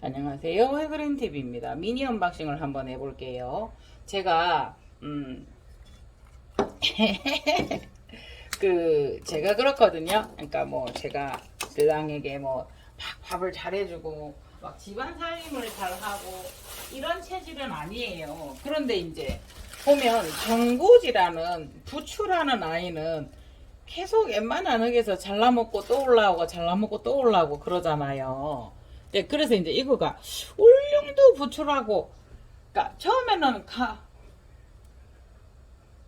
안녕하세요. 해그린TV입니다. 미니 언박싱을 한번 해볼게요. 제가 제가 그렇거든요. 그러니까 뭐 제가 신랑에게 뭐 막 밥을 잘해주고 막 집안 살림을 잘하고 이런 체질은 아니에요. 그런데 이제 보면 정고지라는 부추라는 아이는 계속 웬만한 흙에서 잘라먹고 또 올라오고 잘라먹고 또 올라오고 그러잖아요. 네, 그래서 이제 이거가 울릉도 부추라고, 그러니까 처음에는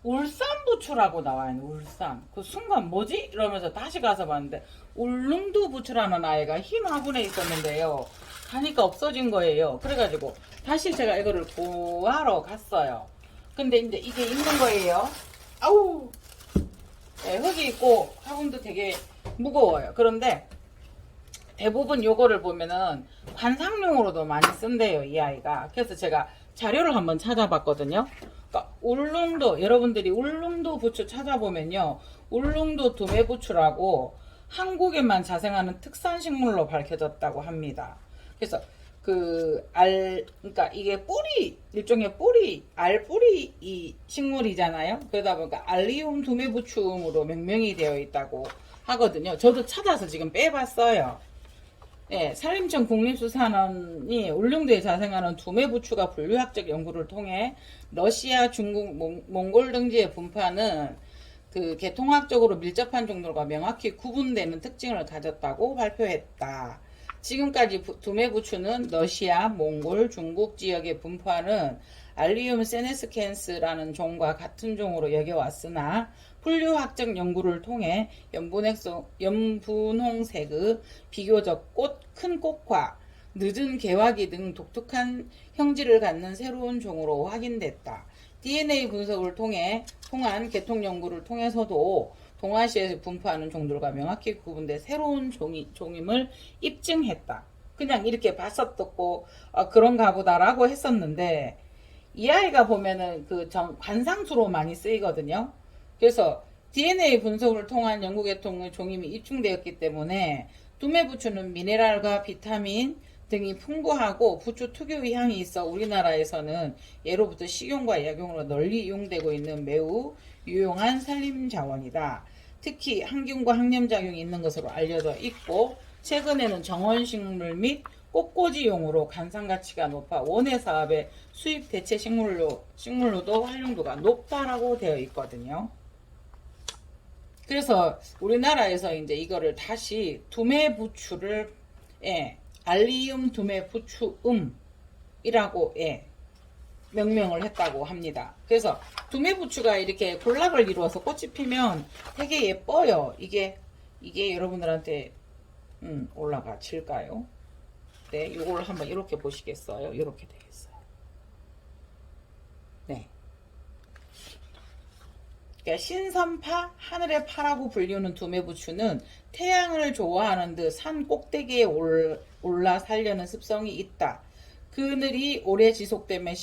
울산 부추라고 나와요. 울산. 그 순간 뭐지? 이러면서 다시 가서 봤는데 울릉도 부추라는 아이가 흰 화분에 있었는데요. 가니까 없어진 거예요. 그래가지고 다시 제가 이거를 구하러 갔어요. 근데 이제 이게 있는 거예요. 아우! 네, 흙이 있고 화분도 되게 무거워요. 그런데 대부분 요거를 보면은 관상용으로도 많이 쓴대요, 이 아이가. 그래서 제가 자료를 한번 찾아봤거든요. 그러니까 울릉도, 여러분들이 울릉도 부추 찾아보면요, 울릉도 두메부추라고 한국에만 자생하는 특산식물로 밝혀졌다고 합니다. 그래서 그러니까 이게 일종의 알뿌리 이 식물이잖아요. 그러다 보니까 알리움 두메부추음으로 명명이 되어 있다고 하거든요. 저도 찾아서 지금 빼봤어요. 네, 산림청 국립수산원이 울릉도에 자생하는 두메부추가 분류학적 연구를 통해 러시아, 중국, 몽골 등지에 분포하는 그 계통학적으로 밀접한 종들과 명확히 구분되는 특징을 가졌다고 발표했다. 지금까지 두메부추는 러시아, 몽골, 중국 지역에 분포하는 알리움 세네스켄스라는 종과 같은 종으로 여겨왔으나 분류학적 연구를 통해 연분홍색의 비교적 큰 꽃과 늦은 개화기 등 독특한 형질을 갖는 새로운 종으로 확인됐다. DNA 분석을 통한 계통 연구를 통해서도 동아시아에서 분포하는 종들과 명확히 구분된 새로운 종임을 입증했다. 그냥 이렇게 봤었고 그런가 보다라고 했었는데 이 아이가 보면은 관상수로 많이 쓰이거든요. 그래서 DNA 분석을 통한 연구 계통의 종임이 입증되었기 때문에 두메부추는 미네랄과 비타민 등이 풍부하고 부추 특유의 향이 있어 우리나라에서는 예로부터 식용과 약용으로 널리 이용되고 있는 매우 유용한 산림자원이다. 특히 항균과 항염작용이 있는 것으로 알려져 있고 최근에는 정원식물 및 꽃꽂이용으로 관상가치가 높아 원예 사업의 수입 대체 식물로도 활용도가 높다라고 되어 있거든요. 그래서 우리나라에서 이제 이거를 다시 두메부추를 알리움 두메부추음이라고 명명을 했다고 합니다. 그래서 두메부추가 이렇게 군락을 이루어서 꽃이 피면 되게 예뻐요. 이게 여러분들한테 올라가질까요? 네, 이걸 한번 이렇게 보시겠어요? 이렇게 되겠어요. 네. 그러니까 신선파, 하늘의 파라고 불리는 두메부추는 태양을 좋아하는 듯 산 꼭대기에 올라 살려는 습성이 있다. 그늘이 오래 지속되면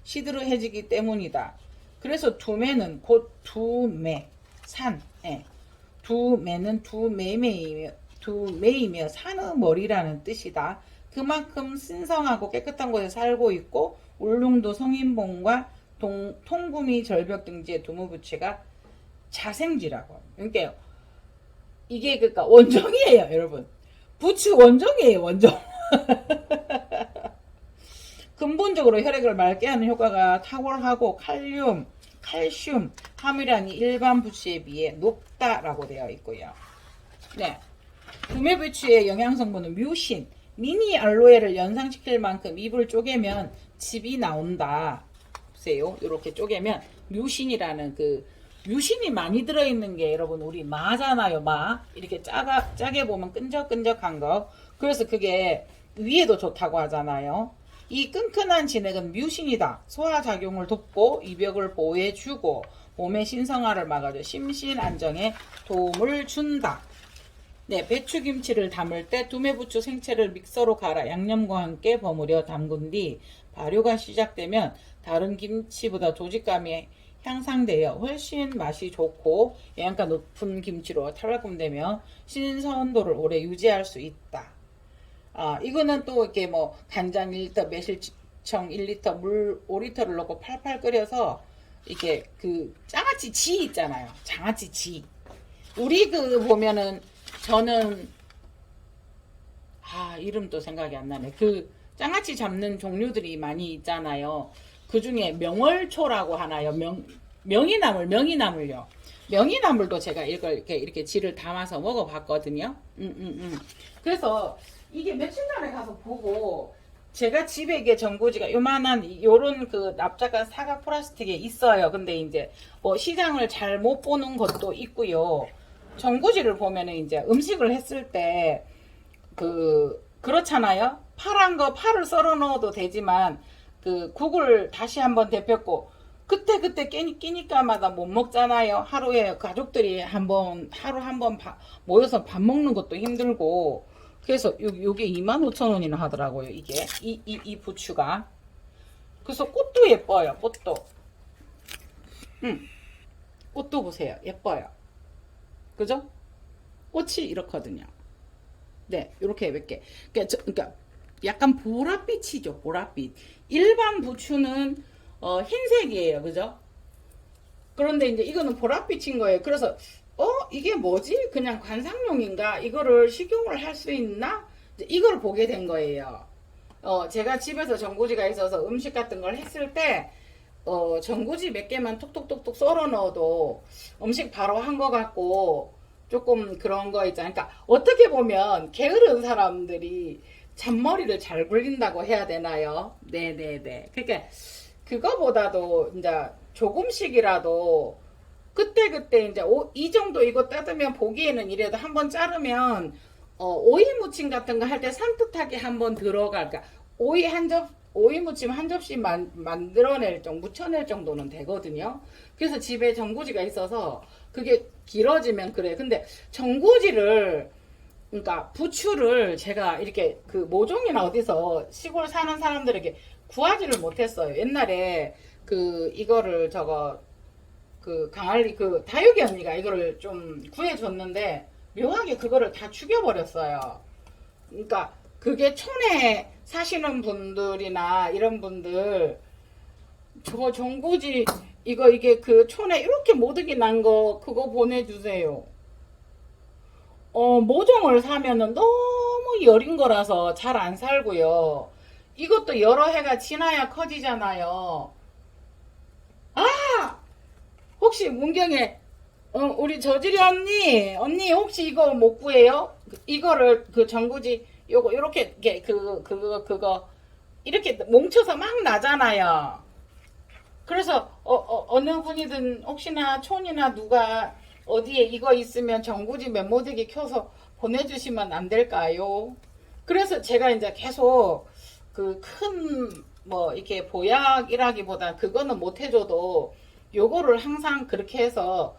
시드르해지기 때문이다. 그래서 두매는 곧 두매, 산, 두매는 두매이며 산의 머리라는 뜻이다. 그만큼 신성하고 깨끗한 곳에 살고 있고 울릉도 성인봉과 통구미 절벽 등지의 두메부추가 자생지라고. 그러니까 이게 그러니까 원종이에요, 여러분. 부추 원종이에요, 원종. 근본적으로 혈액을 맑게 하는 효과가 탁월하고 칼슘 함유량이 일반 부추에 비해 높다라고 되어 있고요. 네. 두메부추의 영양성분은 뮤신, 미니 알로에를 연상시킬 만큼 잎을 쪼개면 즙이 나온다. 보세요. 이렇게 쪼개면 뮤신이라는 뮤신이 많이 들어있는 게 여러분 우리 마잖아요. 이렇게 짜게 보면 끈적끈적한 거. 그래서 그게 위에도 좋다고 하잖아요. 이 끈끈한 진액은 뮤신이다. 소화작용을 돕고 이벽을 보호해주고 몸의 신성화를 막아줘 심신 안정에 도움을 준다. 네, 배추김치를 담을 때 두메부추 생채를 믹서로 갈아 양념과 함께 버무려 담근 뒤 발효가 시작되면 다른 김치보다 조직감이 향상되어 훨씬 맛이 좋고 영양가 높은 김치로 탈바꿈되며 신선도를 오래 유지할 수 있다. 이거는 또 이렇게 뭐 간장 1리터, 매실청 1리터, 물 5리터를 넣고 팔팔 끓여서 이게 그 장아찌 지 있잖아요. 장아찌 지. 우리 그 보면은 저는 이름도 생각이 안 나네. 그 장아찌 잡는 종류들이 많이 있잖아요. 그 중에 명월초라고 하나요. 명이나물요. 명이나물도 제가 이걸 이렇게 지를 담아서 먹어봤거든요. 그래서 이게 며칠 전에 가서 보고 제가 집에 이게 전구지가 요만한 요런 그 납작한 사각 플라스틱에 있어요. 근데 이제 뭐 시장을 잘 못 보는 것도 있고요. 전구지를 보면은 이제 음식을 했을 때 그렇잖아요. 파란 거 파를 썰어 넣어도 되지만 그 국을 다시 한번 데폈고 그때 끼니까마다 못 먹잖아요. 하루에 가족들이 하루 한 번 모여서 밥 먹는 것도 힘들고 그래서 요게 25,000원이나 하더라고요. 이게 이 부추가. 그래서 꽃도 예뻐요. 꽃도. 꽃도 보세요. 예뻐요. 그죠? 꽃이 이렇거든요. 네, 이렇게 몇 개. 그러니까 약간 보랏빛이죠. 보랏빛. 일반 부추는 흰색이에요. 그죠? 그런데 이제 이거는 보랏빛인 거예요. 그래서 이게 뭐지? 그냥 관상용인가? 이거를 식용을 할 수 있나? 이걸 보게 된 거예요. 제가 집에서 전구지가 있어서 음식 같은 걸 했을 때 전구지 몇 개만 톡톡톡톡 썰어 넣어도 음식 바로 한 거 같고 조금 그런 거 있잖아요. 그러니까 어떻게 보면 게으른 사람들이 잔머리를 잘 굴린다고 해야 되나요? 네네네. 그러니까 그거보다도 이제 조금씩이라도 그때 이제 이 정도 이거 뜯으면 보기에는 이래도 한번 자르면 오이 무침 같은 거 할 때 산뜻하게 한번 들어가. 그러니까 오이 무침 한 접시 만들어낼 정도, 묻혀낼 정도는 되거든요. 그래서 집에 전구지가 있어서 그게 길어지면 그래. 근데 전구지를 그러니까 부추를 제가 이렇게 그 모종이나 어디서 시골 사는 사람들에게 구하지를 못했어요. 옛날에 이거를 강할리 다육이 언니가 이거를 좀 구해줬는데 묘하게 그거를 다 죽여버렸어요. 그러니까 그게 촌에 사시는 분들이나 이런 분들 저 전구지 이게 그 촌에 이렇게 모득이 난 거 그거 보내주세요. 모종을 사면은 너무 여린 거라서 잘 안 살고요. 이것도 여러 해가 지나야 커지잖아요. 혹시 문경에 우리 저지리 언니 혹시 이거 못 구해요? 이거를 그 전구지 요거 이렇게 그거 이렇게 뭉쳐서 막 나잖아요. 그래서 어느 분이든 혹시나 촌이나 누가 어디에 이거 있으면 전구지 멤모대기 켜서 보내주시면 안 될까요? 그래서 제가 이제 계속 그 큰 뭐 이렇게 보약이라기보다 그거는 못 해줘도 요거를 항상 그렇게 해서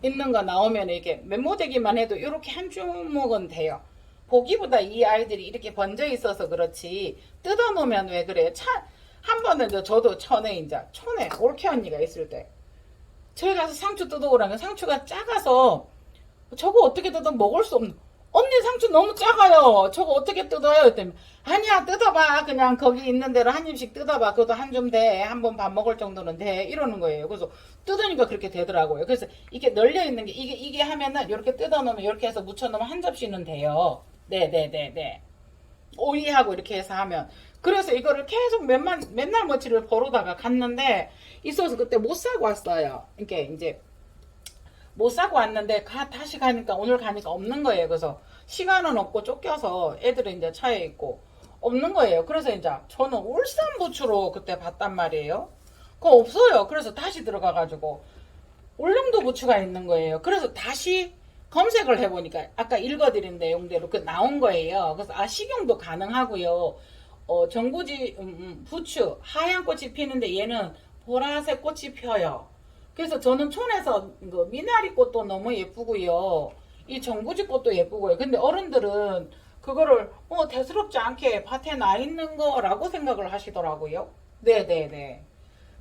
있는 거 나오면 이렇게 멤모대기만 해도 이렇게 한 주먹은 돼요. 보기보다 이 아이들이 이렇게 번져 있어서 그렇지 뜯어 놓으면 왜 그래요? 한 번은 저도 촌에 올케 언니가 있을 때 저희 가서 상추 뜯어오라면 상추가 작아서 저거 어떻게 뜯어 먹을 수 없는 언니 상추 너무 작아요. 저거 어떻게 뜯어요? 그랬더니 아니야 뜯어봐. 그냥 거기 있는 대로 한 입씩 뜯어봐. 그것도 한 줌 돼. 한 번 밥 먹을 정도는 돼. 이러는 거예요. 그래서 뜯으니까 그렇게 되더라고요. 그래서 이게 널려 있는 게 이게 하면은 이렇게 뜯어 놓으면 이렇게 해서 묻혀 놓으면 한 접시는 돼요. 네네네네. 오이하고 이렇게 해서 하면 그래서 이거를 계속 맨날 며칠을 버르다가 갔는데 있어서 그때 못 사고 왔어요. 이게 이제 못 사고 왔는데 다시 가니까 오늘 가니까 없는 거예요. 그래서 시간은 없고 쫓겨서 애들은 이제 차에 있고 없는 거예요. 그래서 이제 저는 울산 부추로 그때 봤단 말이에요. 그거 없어요. 그래서 다시 들어가가지고 울릉도 부추가 있는 거예요. 그래서 다시 검색을 해보니까 아까 읽어드린 내용대로 나온 거예요. 그래서 식용도 가능하고요. 전구지 부추 하얀 꽃이 피는데 얘는 보라색 꽃이 펴요. 그래서 저는 촌에서 미나리 꽃도 너무 예쁘고요. 이 전구지 꽃도 예쁘고요. 근데 어른들은 그거를 대수롭지 않게 밭에 나 있는 거라고 생각을 하시더라고요. 네네네.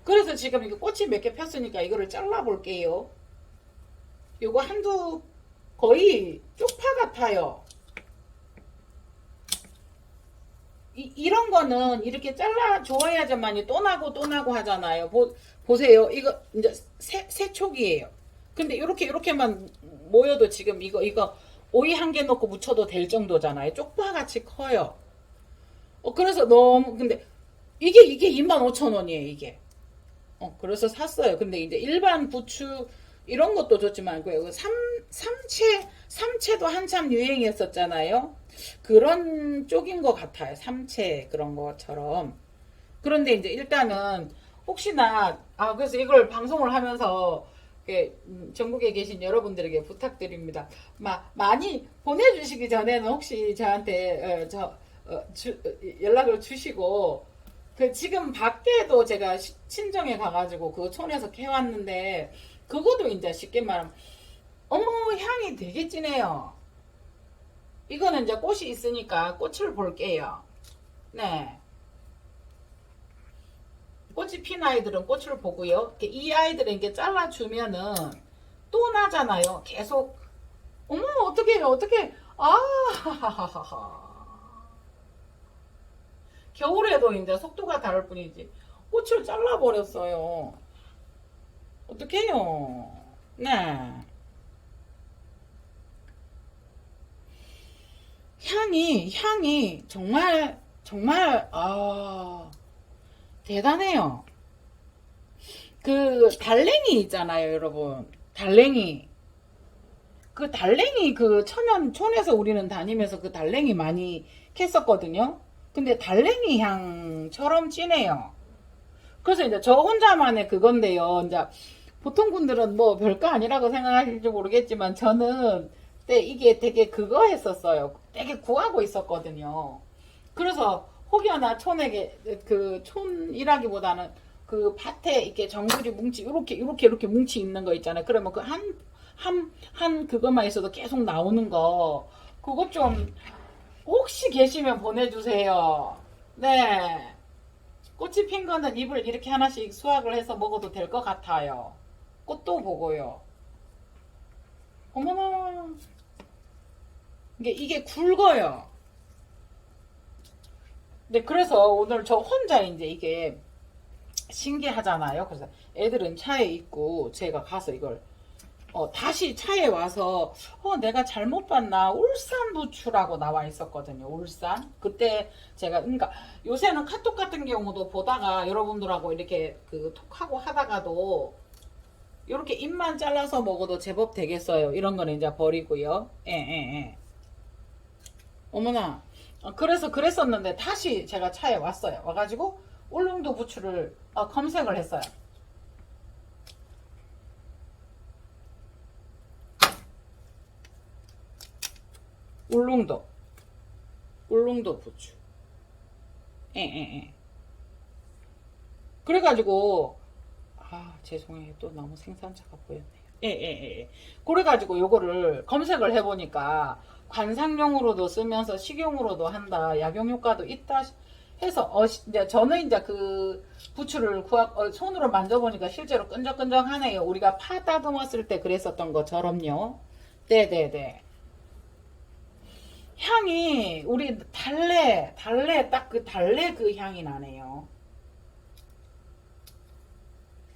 그래서 지금 이거 꽃이 몇 개 폈으니까 이거를 잘라 볼게요. 요거 거의 쪽파 같아요. 이런 거는 이렇게 잘라 줘야지만이 또 나고 또 나고 하잖아요. 보세요. 이거 이제 세촉이에요. 근데 이렇게만 모여도 지금 이거 오이 한 개 넣고 묻혀도 될 정도잖아요. 쪽파같이 커요. 그래서 너무 근데 이게 25,000원이에요, 이게. 그래서 샀어요. 근데 이제 일반 부추 이런 것도 좋지만 그 삼채도 한참 유행했었잖아요. 그런 쪽인 것 같아요. 삼채 그런 것처럼. 그런데 이제 일단은 혹시나 그래서 이걸 방송을 하면서 전국에 계신 여러분들에게 부탁드립니다. 많이 보내주시기 전에는 혹시 저한테 연락을 주시고 지금 밖에도 제가 친정에 가가지고 그 촌에서 캐왔는데 그것도 이제 쉽게 말하면 어머 향이 되게 진해요. 이거는 이제 꽃이 있으니까 꽃을 볼게요. 네. 꽃이 핀 아이들은 꽃을 보고요. 이 아이들은 이렇게 잘라주면은 또 나잖아요. 계속. 어머, 어떻게. 겨울에도 이제 속도가 다를 뿐이지. 꽃을 잘라버렸어요. 어떡해요. 네. 향이 정말 대단해요. 그 달랭이 있잖아요, 여러분. 달랭이. 그 달랭이 그 촌에서 우리는 다니면서 그 달랭이 많이 캤었거든요. 근데 달랭이 향처럼 진해요. 그래서 이제 저 혼자만의 그건데요. 이제 보통 분들은 뭐 별거 아니라고 생각하실지 모르겠지만 저는 그때 이게 되게 그거 했었어요. 되게 구하고 있었거든요. 그래서 혹여나 촌에게 그 촌이라기보다는 그 밭에 이렇게 정글이 뭉치 이렇게 뭉치 있는 거 있잖아요. 그러면 그 한 그것만 있어도 계속 나오는 거 그것 좀 혹시 계시면 보내주세요. 네. 꽃이 핀 거는 잎을 이렇게 하나씩 수확을 해서 먹어도 될 것 같아요. 꽃도 보고요. 어머나. 이게 굵어요. 네, 그래서 오늘 저 혼자 이제 이게 신기하잖아요. 그래서 애들은 차에 있고 제가 가서 이걸 다시 차에 와서 내가 잘못 봤나 울산 부추라고 나와 있었거든요. 울산. 그때 제가 그러니까 요새는 카톡 같은 경우도 보다가 여러분들하고 이렇게 그 톡하고 하다가도 이렇게 잎만 잘라서 먹어도 제법 되겠어요. 이런 거는 이제 버리고요. 예. 어머나. 그래서 그랬었는데 다시 제가 차에 왔어요. 와가지고 울릉도 부추를 검색을 했어요. 울릉도 부추. 예. 그래가지고 죄송해요. 또 너무 생산자가 보였네요. 예. 그래가지고 요거를 검색을 해보니까 관상용으로도 쓰면서 식용으로도 한다. 약용 효과도 있다 해서 이제 저는 이제 그 부추를 손으로 만져보니까 실제로 끈적끈적하네요. 우리가 파 다듬었을 때 그랬었던 것처럼요. 네. 향이 우리 달래 딱 그 달래 그 향이 나네요.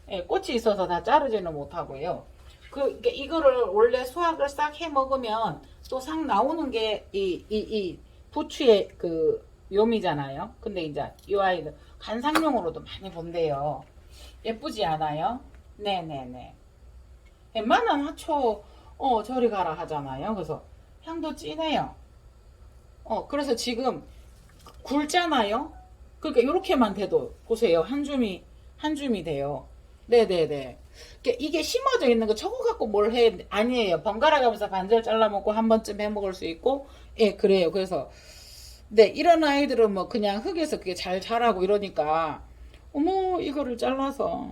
예, 꽃이 있어서 다 자르지는 못하고요. 이거를 원래 수확을 싹 해 먹으면 또 싹 나오는 게 이 부추의 그 묘미잖아요. 근데 이제 이 아이들 관상용으로도 많이 본대요. 예쁘지 않아요? 네네네. 웬만한 화초 저리 가라 하잖아요. 그래서 향도 진해요. 그래서 지금 굵잖아요. 그러니까 이렇게만 돼도 보세요. 한 줌이 돼요. 네네네. 이게 심어져 있는 거 저거 갖고 뭘 해? 아니에요. 번갈아 가면서 반절 잘라 먹고 한 번쯤 해 먹을 수 있고, 예, 그래요. 그래서 네, 이런 아이들은 뭐 그냥 흙에서 그게 잘 자라고 이러니까 어머 이거를 잘라서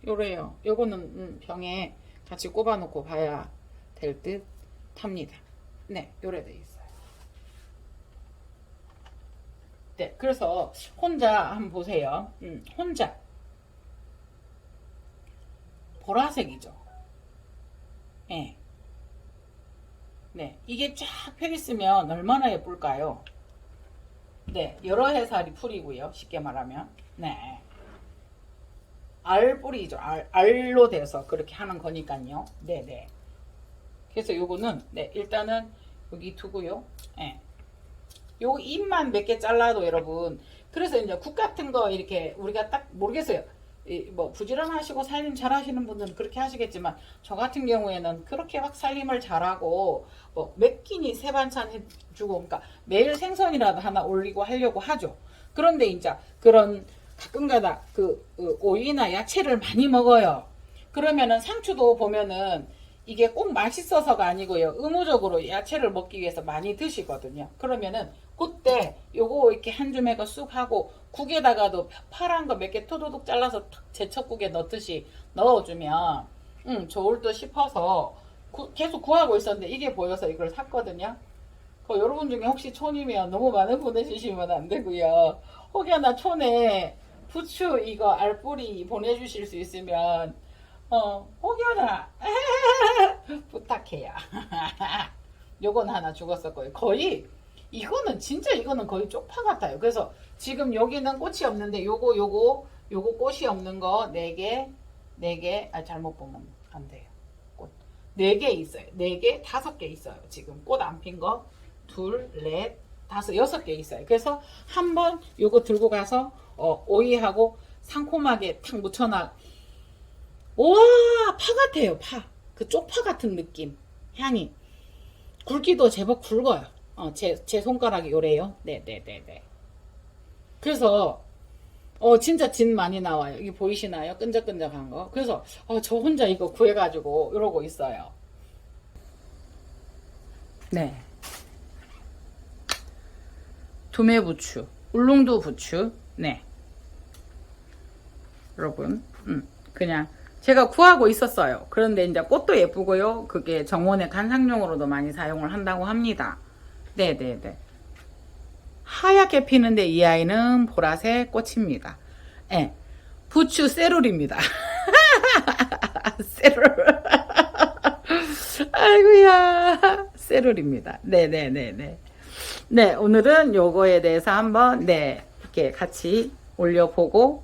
요래요. 요거는 병에 같이 꼽아놓고 봐야 될 듯 합니다. 네, 요래 돼 있어요. 네, 그래서 혼자 한번 보세요. 혼자 보라색이죠. 예. 네, 이게 쫙 펴 있으면 얼마나 예쁠까요? 네, 여러 해살이 풀이고요. 쉽게 말하면. 네. 알 뿌리죠. 알로 돼서 그렇게 하는 거니까요. 네네. 그래서 요거는, 네, 일단은 여기 두고요. 네. 요 잎만 몇 개 잘라도 여러분. 그래서 이제 국 같은 거 이렇게 우리가 딱 모르겠어요. 뭐 부지런하시고 살림 잘 하시는 분들은 그렇게 하시겠지만 저 같은 경우에는 그렇게 막 살림을 잘하고 뭐 몇 끼니 세 반찬 해주고 그러니까 매일 생선이라도 하나 올리고 하려고 하죠. 그런데 이제 그런 가끔가다 오이나 야채를 많이 먹어요. 그러면은 상추도 보면은 이게 꼭 맛있어서가 아니고요. 의무적으로 야채를 먹기 위해서 많이 드시거든요. 그러면은 그때 요거 이렇게 한 줌에가 쑥 하고 국에다가도 파란 거 몇 개 토도독 잘라서 제첩국에 넣듯이 넣어주면 좋을 듯 싶어서 계속 구하고 있었는데 이게 보여서 이걸 샀거든요. 여러분 중에 혹시 촌이면 너무 많은 보내주시면 안 되고요. 혹여나 촌에 부추 이거 알뿌리 보내주실 수 있으면 혹여나 부탁해요. 요건 하나 죽었었고요. 거의 이거는 진짜 이거는 거의 쪽파 같아요. 그래서 지금 여기는 꽃이 없는데 요거 꽃이 없는 거 4개 4개 잘못 보면 안 돼요. 꽃 4개 있어요. 4개 5개 있어요. 지금 꽃 안 핀 거 둘, 넷, 다섯, 6개 있어요. 그래서 한번 요거 들고 가서 오이하고 상콤하게 탁 묻혀놔. 와, 파 같아요. 파. 그 쪽파 같은 느낌. 향이. 굵기도 제법 굵어요. 제 손가락이 요래요. 네네네네. 그래서 진짜 진 많이 나와요. 이게 보이시나요? 끈적끈적한 거. 그래서 저 혼자 이거 구해가지고 이러고 있어요. 네. 두메부추, 울릉도 부추, 네. 여러분, 그냥 제가 구하고 있었어요. 그런데 이제 꽃도 예쁘고요. 그게 정원의 관상용으로도 많이 사용을 한다고 합니다. 네네네. 하얗게 피는데 이 아이는 보라색 꽃입니다. 네. 부추 세룰입니다. 세룰. 아이고야. 세룰입니다. 네네네네. 네, 오늘은 요거에 대해서 한번, 네, 이렇게 같이 올려보고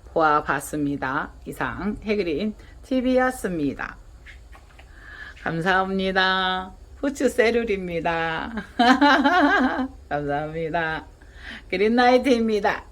보아봤습니다. 이상, 해그린 TV였습니다. 감사합니다. 후추 세룰입니다. 감사합니다. 그린나이트입니다.